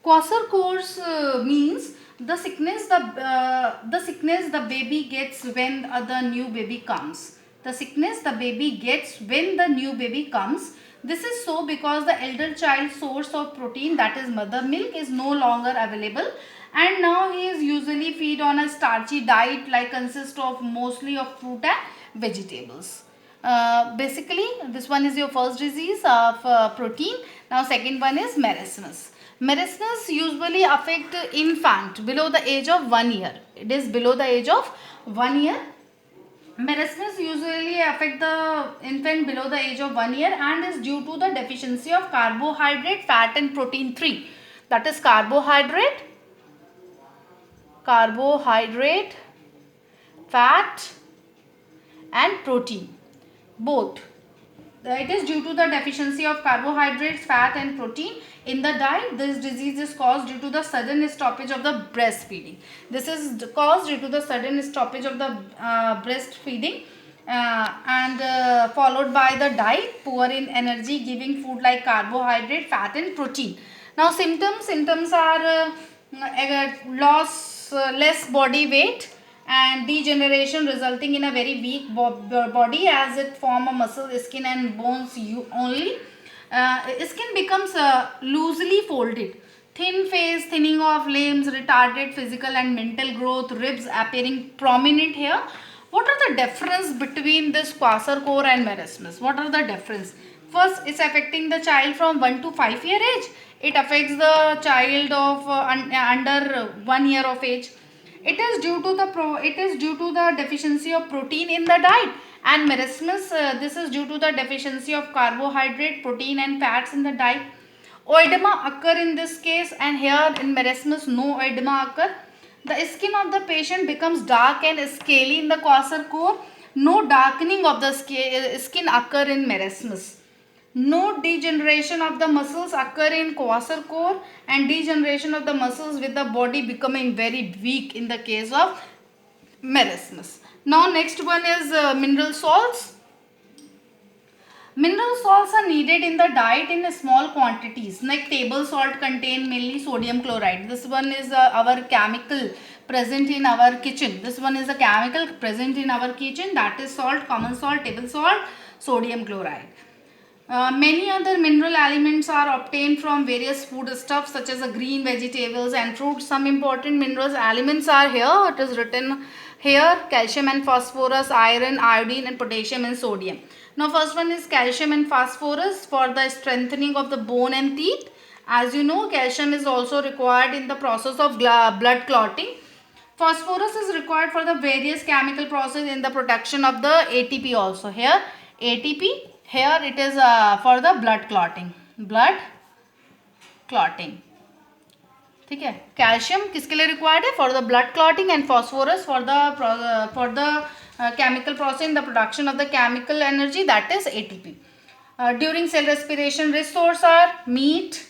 Kwashiorkor means the sickness the baby gets when the new baby comes. The sickness the baby gets when the new baby comes. This is so because the elder child's source of protein, that is mother milk, is no longer available, and now he is usually feed on a starchy diet like consists of mostly of fruit and vegetables. Basically, this one is your first disease of protein. Now second one is marasmus. Marasmus usually affect infant below the age of 1 year. It is below the age of 1 year. Marasmus usually affect the infant below the age of 1 year and is due to the deficiency of carbohydrate, fat and protein 3. That is carbohydrate, fat and protein, both. It is due to the deficiency of carbohydrates, fat and protein in the diet. This disease is caused due to the sudden stoppage of the breastfeeding. This is caused due to the sudden stoppage of the breastfeeding and followed by the diet poor in energy giving food like carbohydrate, fat and protein. Now symptoms are less body weight and degeneration resulting in a very weak body as it form a muscle, skin and bones only. Skin becomes loosely folded, thin face, thinning of limbs, retarded physical and mental growth, ribs appearing prominent here. What are the difference between this Kwashiorkor and marasmus? What are the difference? First, it's affecting the child from 1 to 5 year age. It affects the child of under 1 year of age. It is due to the deficiency of protein in the diet, and marasmus this is due to the deficiency of carbohydrate, protein and fats in the diet. Oedema occur in this case, and here in marasmus no oedema occur. The skin of the patient becomes dark and scaly in the Kwashiorkor. No darkening of the skin occur in marasmus. No degeneration of the muscles occur in Kwashiorkor, and degeneration of the muscles with the body becoming very weak in the case of marasmus. Now next one is mineral salts. Mineral salts are needed in the diet in small quantities. Like table salt contain mainly sodium chloride. This one is our chemical present in our kitchen. This one is a chemical present in our kitchen, that is salt, common salt, table salt, sodium chloride. Many other mineral elements are obtained from various foodstuffs such as green vegetables and fruits. Some important mineral elements are here. It is written here: calcium and phosphorus, iron, iodine and potassium and sodium. Now first one is calcium and phosphorus for the strengthening of the bone and teeth. As you know, calcium is also required in the process of blood clotting. Phosphorus is required for the various chemical process in the production of the ATP also. Here ATP, here it is for the blood clotting. ठीक है. Calcium किसके लिए required है? For the blood clotting, and phosphorus for the chemical process in the production of the chemical energy, that is ATP. During cell respiration, rich source are meat,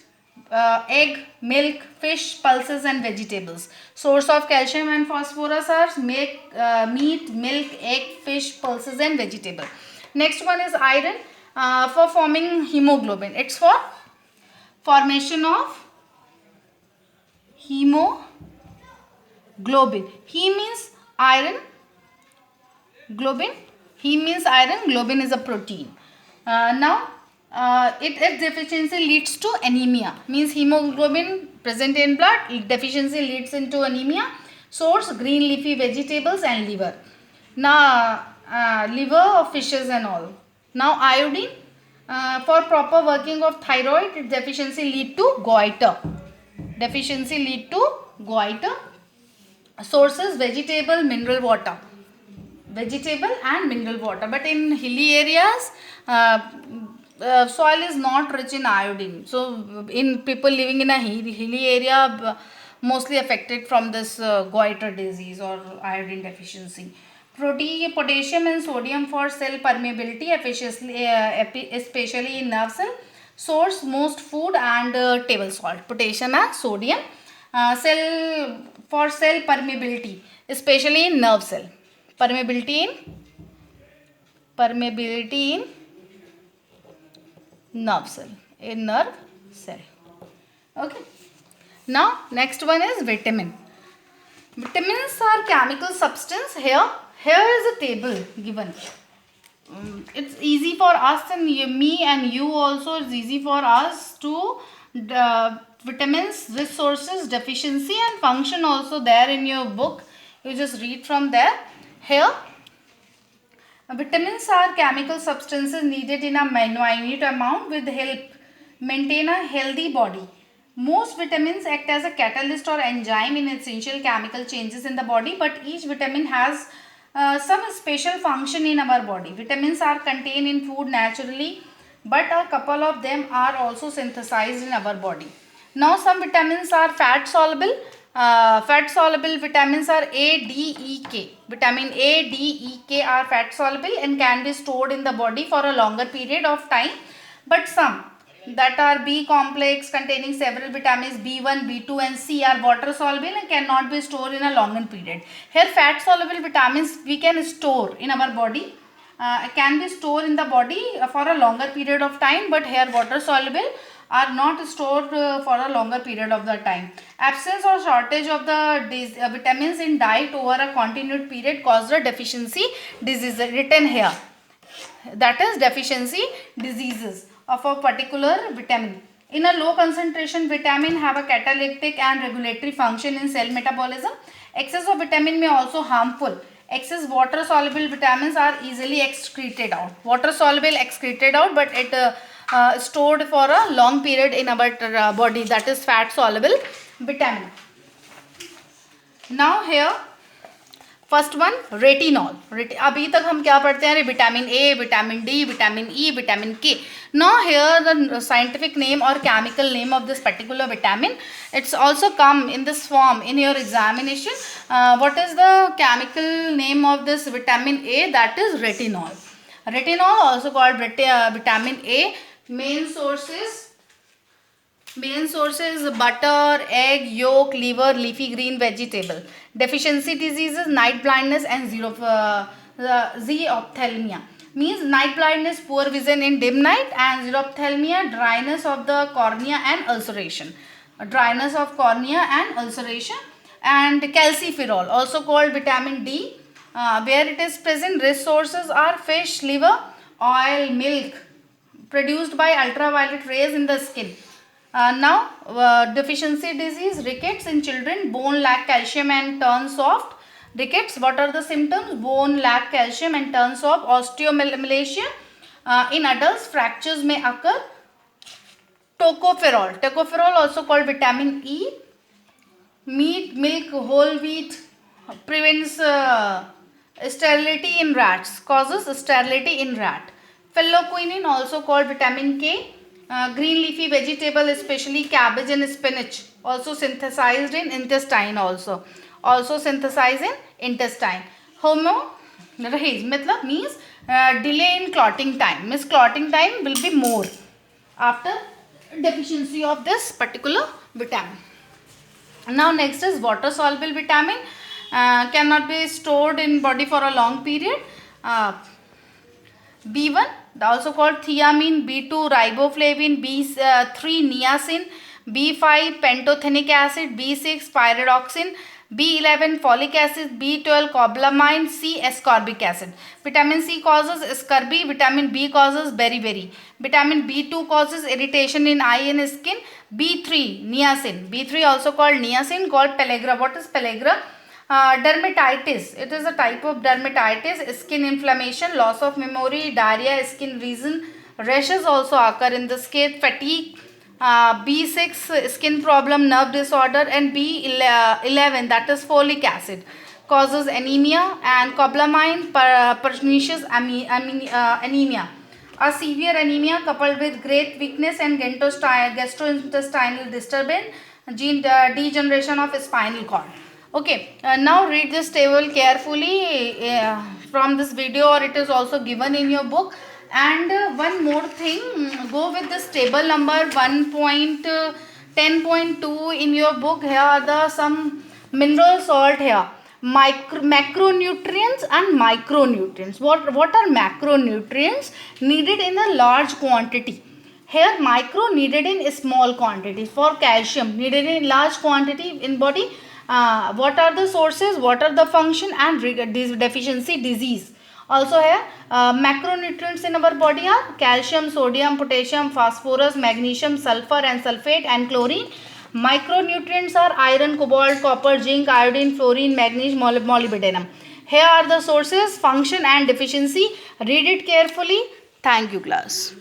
egg, milk, fish, pulses and vegetables. Source of calcium and phosphorus are meat, milk, egg, fish, pulses and vegetable. Next one is iron, for forming hemoglobin. It's for formation of hemoglobin. He means iron, globin. He means iron, globin is a protein. Now its deficiency leads to anemia. Means hemoglobin present in blood, deficiency leads into anemia. Source green leafy vegetables and liver. Now liver of fishes and all. Now iodine, for proper working of thyroid, its deficiency lead to goiter. Sources vegetable, mineral water. Vegetable and mineral water. But in hilly areas, soil is not rich in iodine. So in people living in a hilly area, mostly affected from this goiter disease or iodine deficiency. Protein, potassium and sodium for cell permeability, especially in nerve cell. Source most food and table salt. Potassium and sodium. Cell for cell permeability, especially in nerve cell. Permeability in nerve cell. Okay. Now next one is vitamin. Vitamins are chemical substance. Here is a table given. It's easy for us and me and you also. It's easy for us to vitamins, resources, deficiency and function also there in your book. You just read from there. Here, vitamins are chemical substances needed in a minute amount with help maintain a healthy body. Most vitamins act as a catalyst or enzyme in essential chemical changes in the body, but each vitamin has some special function in our body. Vitamins are contained in food naturally, but a couple of them are also synthesized in our body. Now some vitamins are fat soluble. Fat soluble vitamins are A, D, E, K. Vitamin A, D, E, K are fat soluble and can be stored in the body for a longer period of time. But some that are B complex containing several vitamins B1, B2 and C are water soluble and cannot be stored in a longer period. Here fat soluble vitamins we can store in our body. Can be stored in the body for a longer period of time, but here water soluble are not stored for a longer period of the time. Absence or shortage of the vitamins in diet over a continued period causes a deficiency disease written here. That is deficiency diseases of a particular vitamin. In a low concentration, vitamin have a catalytic and regulatory function in cell metabolism. Excess of vitamin may also harmful. Excess water soluble vitamins are easily excreted out. Water soluble excreted out, but it stored for a long period in our body. That is fat soluble vitamin. Now here first one retinol. अभी तक हम क्या पढ़ते हैं? Vitamin A, vitamin D, vitamin E, vitamin K. Now here the scientific name और chemical name of this particular vitamin. It's also come in this form in your examination. What is the chemical name of this vitamin A? That is retinol. Retinol also called vitamin A. Main sources butter, egg, yolk, liver, leafy green vegetable. Deficiency diseases, night blindness and xerophthalmia. Means night blindness, poor vision in dim night, and xerophthalmia, dryness of the cornea and ulceration. Dryness of cornea and ulceration. And calciferol, also called vitamin D, where it is present. Resources are fish, liver, oil, milk, produced by ultraviolet rays in the skin. Now deficiency disease, rickets in children, bone lack calcium and turn soft. Rickets, what are the symptoms? Bone lack calcium and turn soft. Osteomalacia in adults, fractures may occur. Tocopherol also called vitamin E. Meat, milk, whole wheat prevents sterility in rats, causes sterility in rat. Phyllocquinine, also called vitamin K. Green leafy vegetable, especially cabbage and spinach, also synthesized in intestine. Also synthesized in intestine. Hemorrhage मतलब means delay in clotting time. Means clotting time will be more after deficiency of this particular vitamin. Now next is water soluble vitamin. Cannot be stored in body for a long period. B1, also called thiamine, B2 riboflavin, B3 niacin, B5 pantothenic acid, B6 pyridoxine, B11 folic acid, B12 cobalamin, C ascorbic acid. Vitamin C causes scurvy, vitamin B causes beriberi. Vitamin B2 causes irritation in eye and skin. B3 niacin, B3 also called niacin, called pellagra. What is pellagra? Dermatitis. It is a type of dermatitis, skin inflammation, loss of memory, diarrhea, skin lesion, rashes also occur in the skin, fatigue. B6 skin problem, nerve disorder, and B11 that is folic acid causes anemia, and cobalamin pernicious anemia. A severe anemia coupled with great weakness and gastrointestinal disturbance, degeneration of spinal cord. Okay, now read this table carefully from this video, or it is also given in your book. And one more thing, go with this table number 1.10.2 in your book. Here are the some mineral salt here. Macronutrients and micronutrients. What are macronutrients? Needed in a large quantity. Here micro needed in small quantities. For calcium needed in large quantity in body. What are the sources, what are the function, and deficiency disease. Also here macronutrients in our body are calcium, sodium, potassium, phosphorus, magnesium, sulfur and sulfate and chlorine. Micronutrients are iron, cobalt, copper, zinc, iodine, fluorine, manganese, molybdenum. Here are the sources, function and deficiency. Read it carefully. Thank you class.